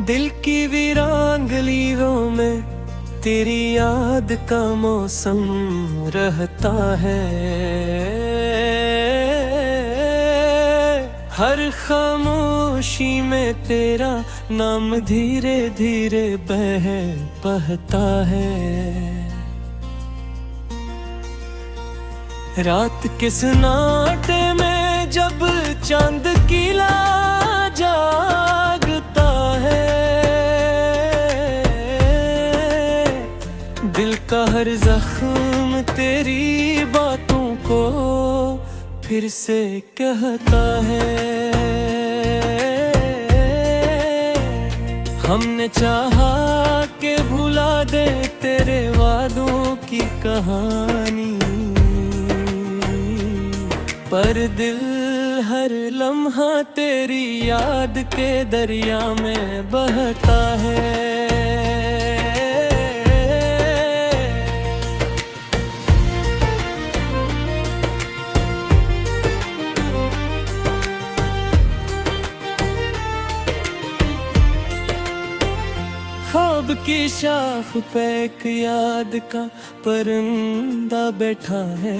दिल की वीरांगलियों में तेरी याद का मौसम रहता है। हर खामोशी में तेरा नाम धीरे धीरे बहता है। रात के सन्नाटे में जब चांद किला जागता है, दिल का हर जख्म तेरी बातों को फिर से कहता है। हमने चाहा कि भुला दे तेरे वादों की कहानी, पर दिल हर लम्हा तेरी याद के दरिया में बहता है। ख्वाब की शाख पे एक याद का परिंदा बैठा है,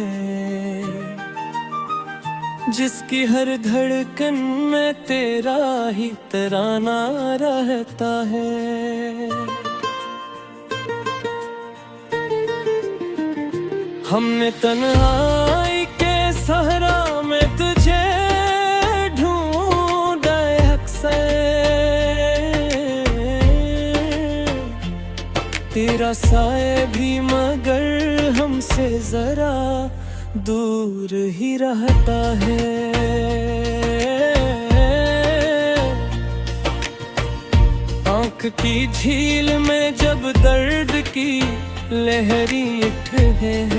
जिसकी हर धड़कन में तेरा ही तराना रहता है। हमने तन्हाई के सहरा में तुझे ढूंढा अक्सर, तेरा साए भी मगर हमसे जरा दूर ही रहता है। आँख की झील में जब दर्द की लहरी उठे हैं,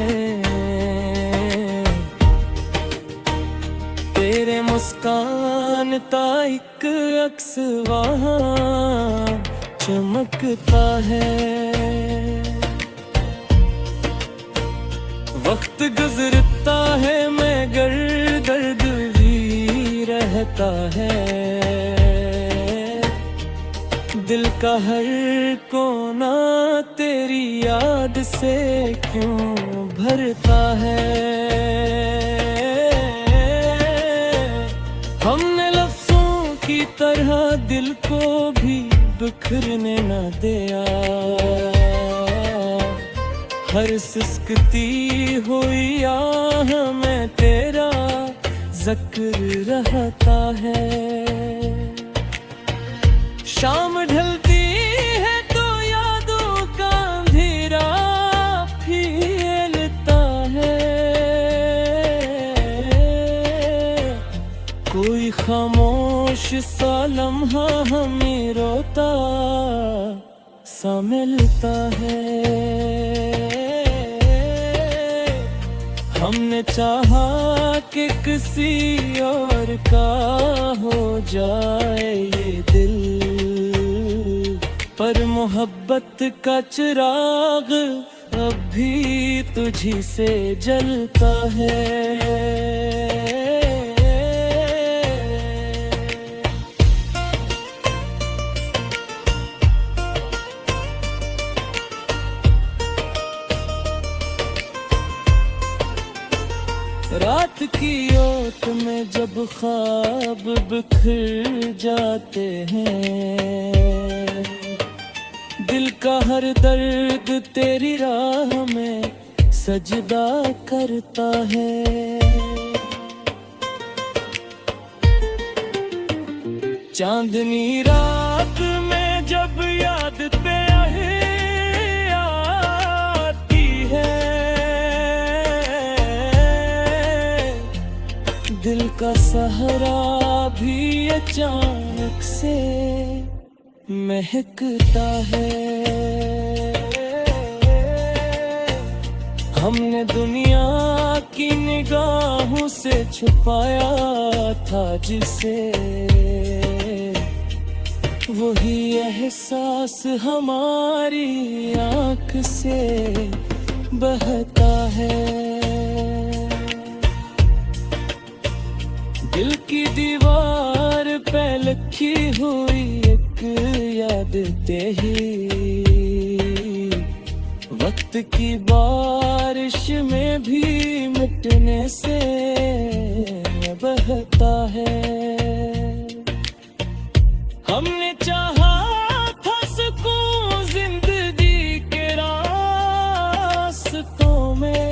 तेरे मुस्कान का एक अक्स वहाँ चमकता है। वक्त गुजरता है मगर दर्द भी रहता है। दिल का हर कोना तेरी याद से क्यों भरता है। हमने लफ्जों की तरह दिल को भी बिखरने न दिया, हर सिसकती हुई आह में तेरा जिक्र रहता है। शाम ढलती है तो यादों का अंधेरा फैलता है, कोई खामोश सा लम्हा हमें रोता सा मिलता है। हमने चाहा कि किसी और का हो जाए ये दिल, पर मोहब्बत का चिराग अब भी तुझी से जलता है। रात की ओट में जब ख्वाब बिखर जाते हैं, दिल का हर दर्द तेरी राह में सजदा करता है। चांदनी रात में जब याद पे आती है, दिल का सहारा भी अचानक से महकता है। हमने दुनिया की निगाहों से छुपाया था जिसे, वही एहसास हमारी आँख से बहता है। दिल की दीवार पे लिखी हुई एक याद तेरी, वक्त की बारिश में भी मिटने से बहता है। हमने चाहा था सुकून जिंदगी के रास्तों में,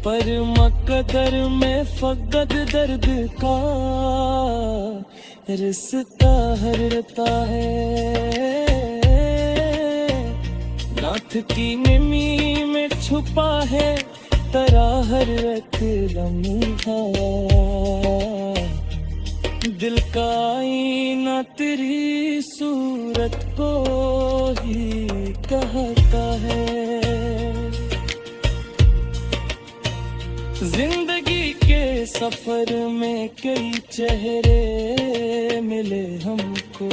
पर मकदर में फकत दर्द का रिश्ता हरता है। नाथ की निमी में छुपा है तेरा हर एक लम्हा, दिल का आईना तेरी सूरत को ही कहता है। जिंदगी के सफर में कई चेहरे मिले हमको,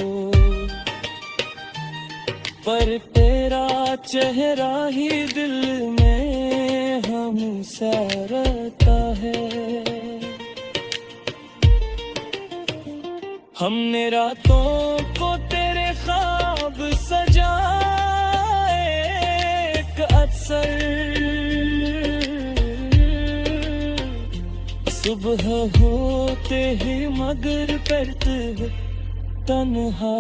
पर तेरा चेहरा ही दिल में हमेशा रहता है। हमने रातों को तेरे ख्वाब सजाए अक्सर, सुबह होते ही मगर पर तन्हा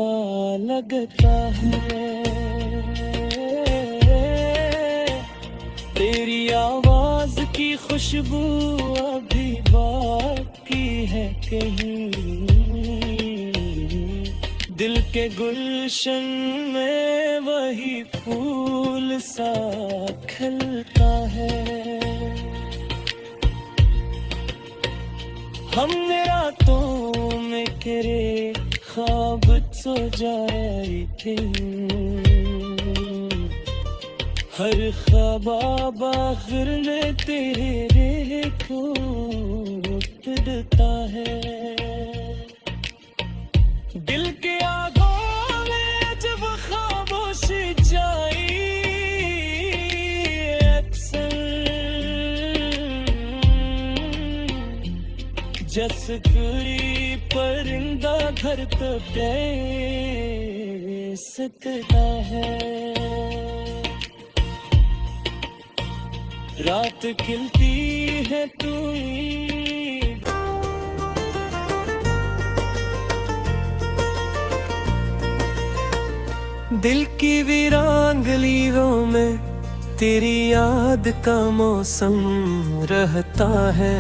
लगता है। तेरी आवाज की खुशबू अभी बाकी है कहीं, दिल के गुलशन में वही फूल सा खिलता है। हमने रातों में तेरे ख्वाब सो जाए थे, हर ख्वाब आखिर में तेरे को पिटता है। दिल के आगों में जब खामोशी जाई अक्सर, जस कोई परिंदा घर पे सकता है। रात खिलती है तू दिल की वीरान गलियों में तेरी याद का मौसम रहता है।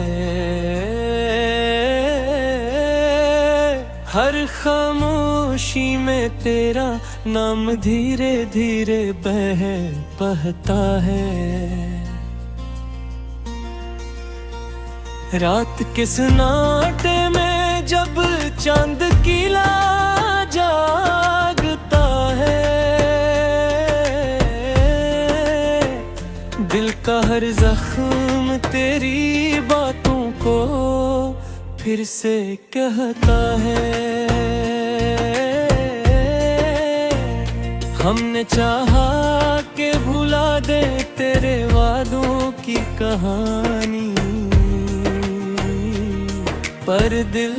हर खामोशी में तेरा नाम धीरे धीरे बहता है। रात के सन्नाटे में जब चांद किला जागता है, दिल का हर जख्म तेरी बातों को फिर से कहता है। हमने चाहा कि भुला दे तेरे वादों की कहानी, पर दिल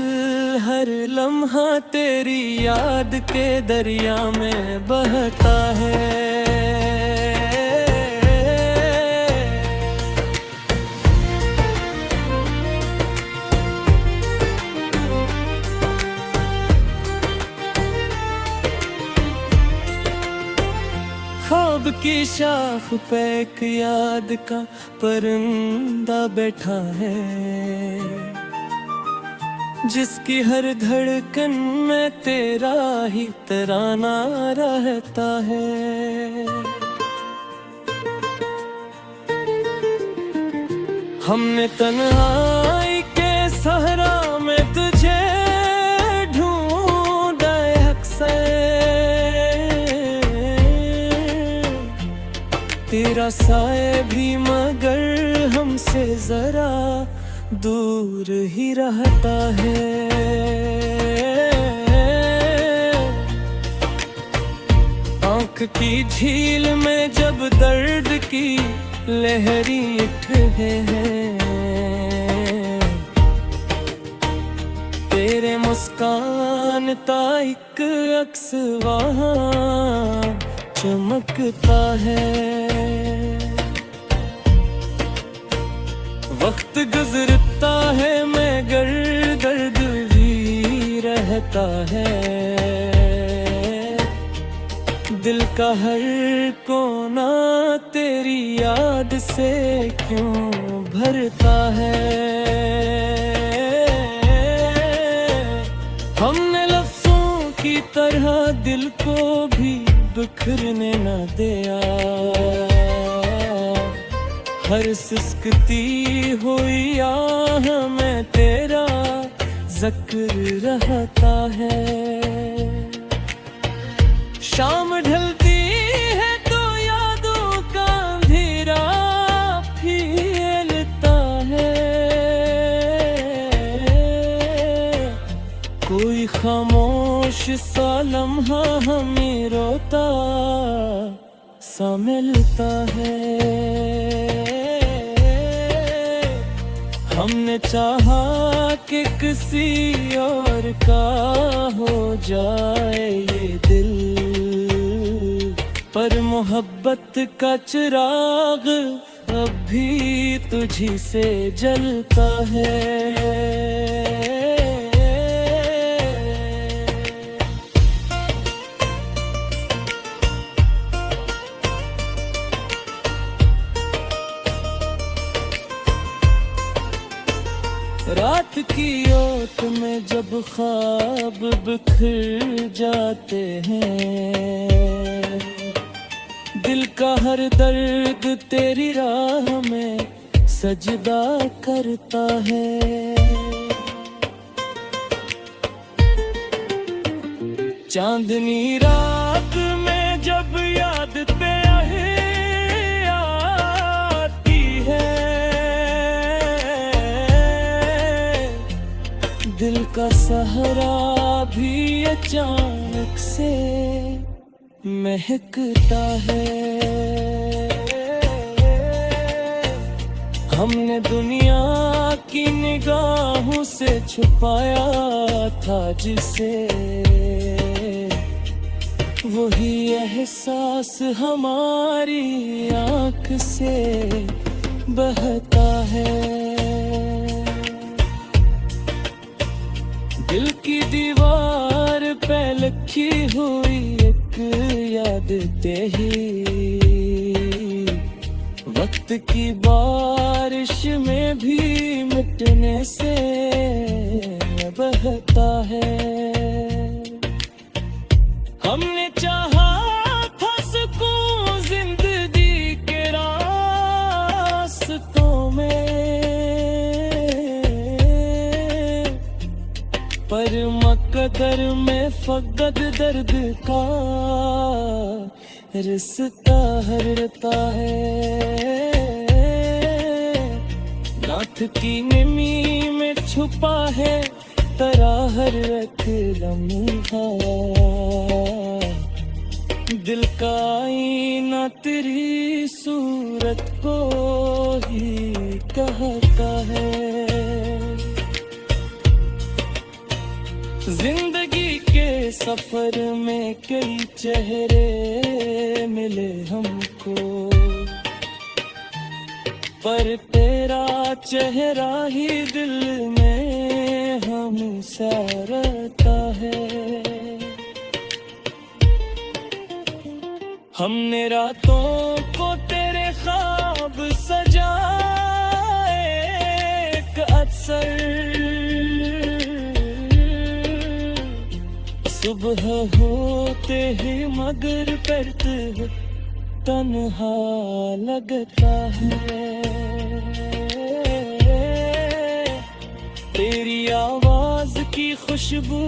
हर लम्हा तेरी याद के दरिया में बहता है। ख्वाब की शाख पे एक याद का परिंदा बैठा है, जिसकी हर धड़कन में तेरा ही तराना रहता है। हमने तन्हाई के सहरा में तुझे ढूंढा अक्सर, तेरा साए भी मगर हमसे जरा दूर ही रहता है। आँख की झील में जब दर्द की लहरी उठे हैं, तेरे मुस्कान ता एक अक्स वहाँ चमकता है। वक्त गुजरता है मगर दर्द भी रहता है। दिल का हर कोना तेरी याद से क्यों भरता है। हमने लफ्जों की तरह दिल को भी बिखरने न दिया। हर सिसकती हुई आह में तेरा जिक्र रहता है। शाम ढलती है तो यादों का अंधेरा फैलता है। कोई खामोश सा लम्हा हमें रोता सा मिलता है। हमने चाहा कि किसी और का हो जाए ये दिल, पर मोहब्बत का चिराग अब भी तुझी से जलता है। रात की ओट में जब ख्वाब बिखर जाते हैं, दिल का हर दर्द तेरी राह में सजदा करता है। चांदनी रात में जब याद आती है, दिल का सहारा भी अचानक से महकता है। हमने दुनिया की निगाहों से छुपाया था जिसे, वही एहसास हमारी आँख से बहता है। दिल की दीवार पे लिखी हुई एक याद तेरी, वक्त की बारिश में भी मिटने से बहता है। हमने चाहा था सुकून जिंदगी के रास्तों में, पर मकदर में फकत दर्द का रिश्ता हरता है। नाथ की निमी में छुपा है तेरा हर एक लम्हा, दिल का आईना तेरी सूरत को ही कहता है। जिंदगी के सफर में कई चेहरे मिले हमको, पर तेरा चेहरा ही दिल में हमेशा रहता है। हमने रातों को तेरे ख्वाब सजाए अक्सर, सुबह होते ही मगर करते तन्हा लगता है। तेरी आवाज की खुशबू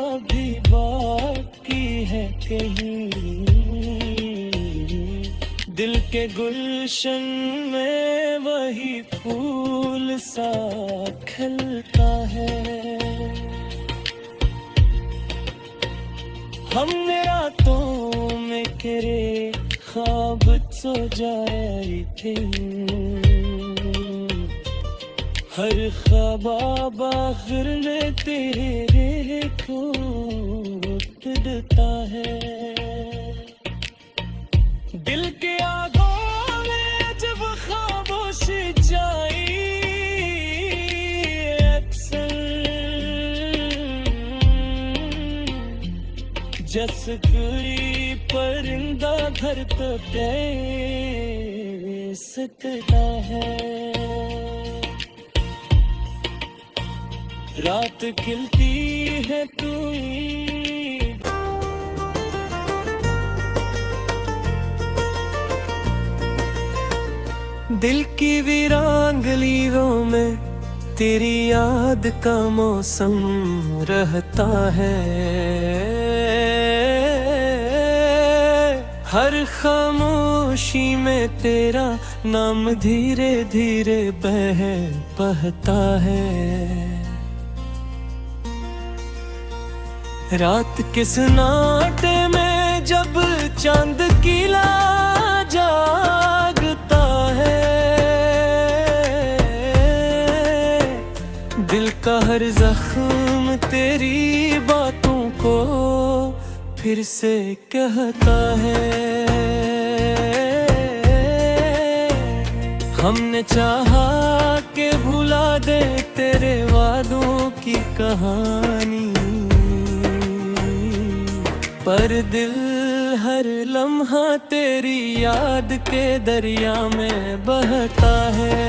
अभी बाकी है कहीं, दिल के गुलशन में वही फूल सा खिलता है। हमने रातों में तेरे ख्वाब सो जाए थे, हर ख्वाब आखिर में तेरे को तुड़ता है। दिल के आगों में जब खामोश जाई अक्सर, जस कोई परिंदा धरती पे सकता है। रात खिलती है तू दिल की वीरान गलियों में तेरी याद का मौसम रहता है। हर खामोशी में तेरा नाम धीरे धीरे बहता है। रात के सन्नाटे में जब चांद किला जागता है, दिल का हर जख्म तेरी बातों को फिर से कहता है। हमने चाहा कि भुला दे तेरे वादों की कहानी, पर दिल हर लम्हा तेरी याद के दरिया में बहता है।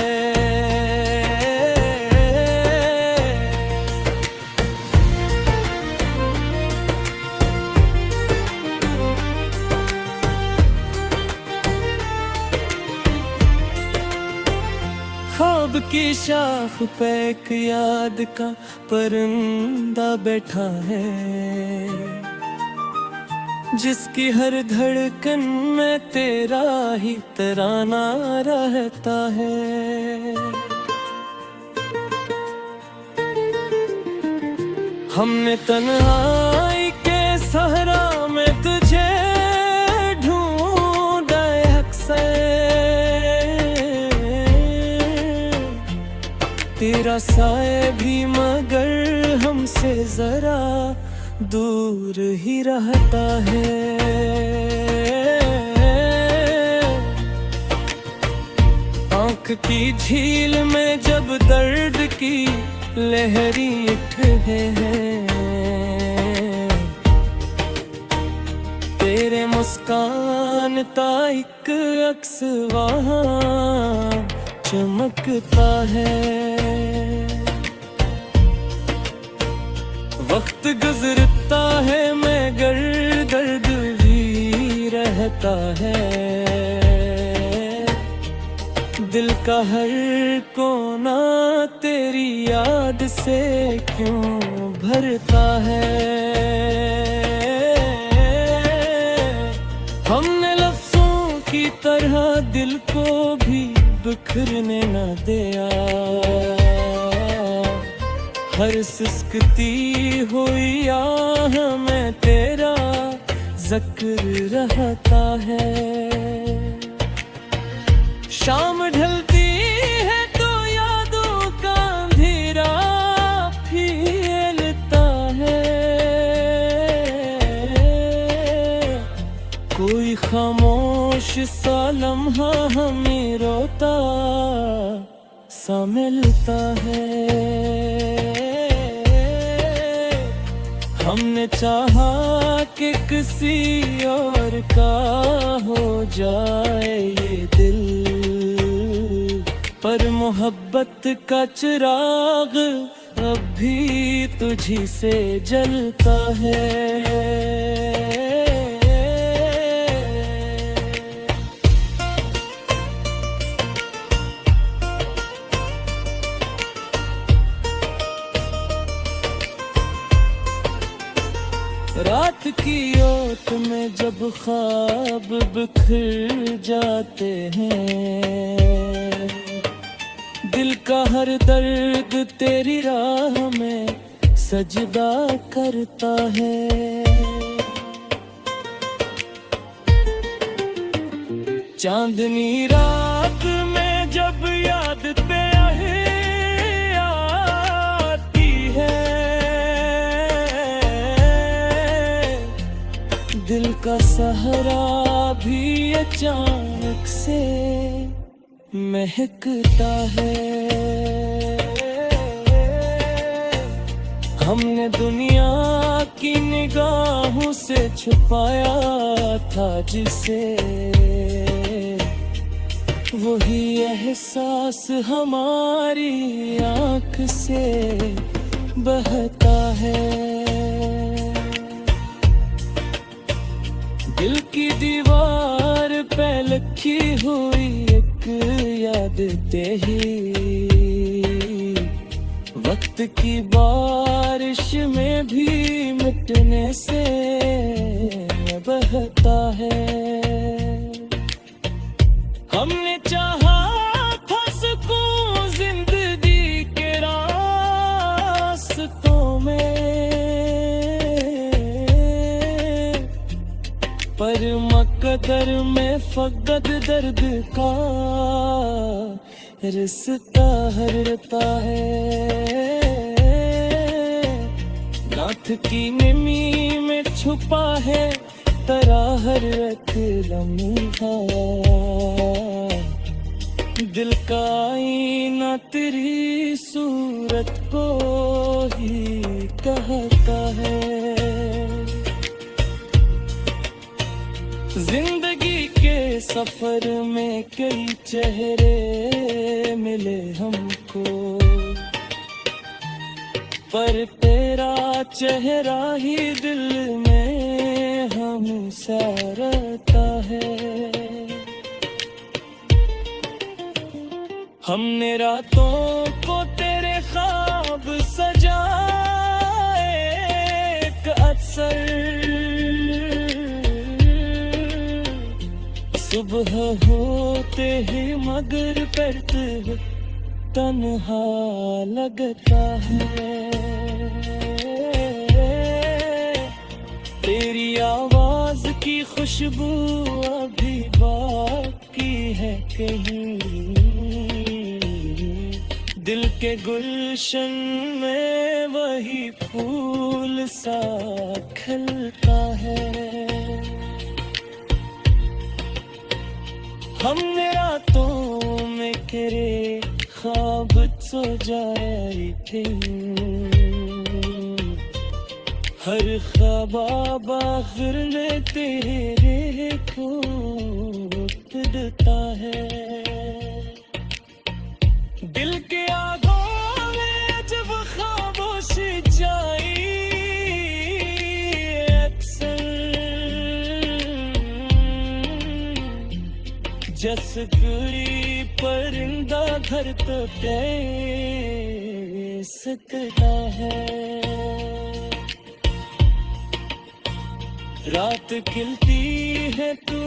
ख्वाब की शाख पे एक याद का परिंदा बैठा है, जिसकी हर धड़कन में तेरा ही तराना रहता है। हमने तन्हाई के सहरा में तुझे ढूंढा अक्सर, तेरा साए भी मगर हमसे जरा दूर ही रहता है। आँख की झील में जब दर्द की लहरी उठे हैं, तेरे मुस्कान का एक अक्स वहाँ चमकता है। वक्त गुजरता है मगर दर्द भी रहता है। दिल का हर कोना तेरी याद से क्यों भरता है। हमने लफ्जों की तरह दिल को भी बिखरने न दिया, हर सिसकती हुई आह में तेरा जिक्र रहता है। शाम ढलती है तो यादों का अंधेरा फैलता है, कोई खामोश सा लम्हा हमें रोता सा मिलता है। हमने चाहा कि किसी और का हो जाए ये दिल, पर मोहब्बत का चिराग अब भी तुझी से जलता है। रात की ओट में जब ख्वाब बिखर जाते हैं, दिल का हर दर्द तेरी राह में सजदा करता है। चांदनी रात में जब याद पे आए दिल का सहारा भी अचानक से महकता है। हमने दुनिया की निगाहों से छुपाया था जिसे, वही एहसास हमारी आँख से बहता है। दिल की दीवार पे लिखी हुई एक याद तेरी, वक्त की बारिश में भी मिटने से बहता है। हमने चाहा था सुकून जिंदगी के रास्तों में, पर मकदर में फकत दर्द का रिश्ता हरता है। नाथ की नमी में छुपा है तेरा हर एक लम्हा, दिल का आईना तेरी सूरत को ही कहता है। जिंदगी के सफर में कई चेहरे मिले हमको, पर तेरा चेहरा ही दिल में हमेशा रहता है। हमने रातों को तेरे ख्वाब सजाए अक्सर, सुबह होते ही मगर करते हुए तन्हा लगता है। तेरी आवाज की खुशबू अभी बाकी है कहीं, दिल के गुलशन में वही फूल सा खिलता है। हमने रातों में तेरे ख्वाब सो जाए थे, हर ख्वाब आखिर में तेरे को पिटता है। दिल के आगों में जब खामोशी जाई जस गुरी परिंदा घर तो दे सकता है। रात खिलती है तू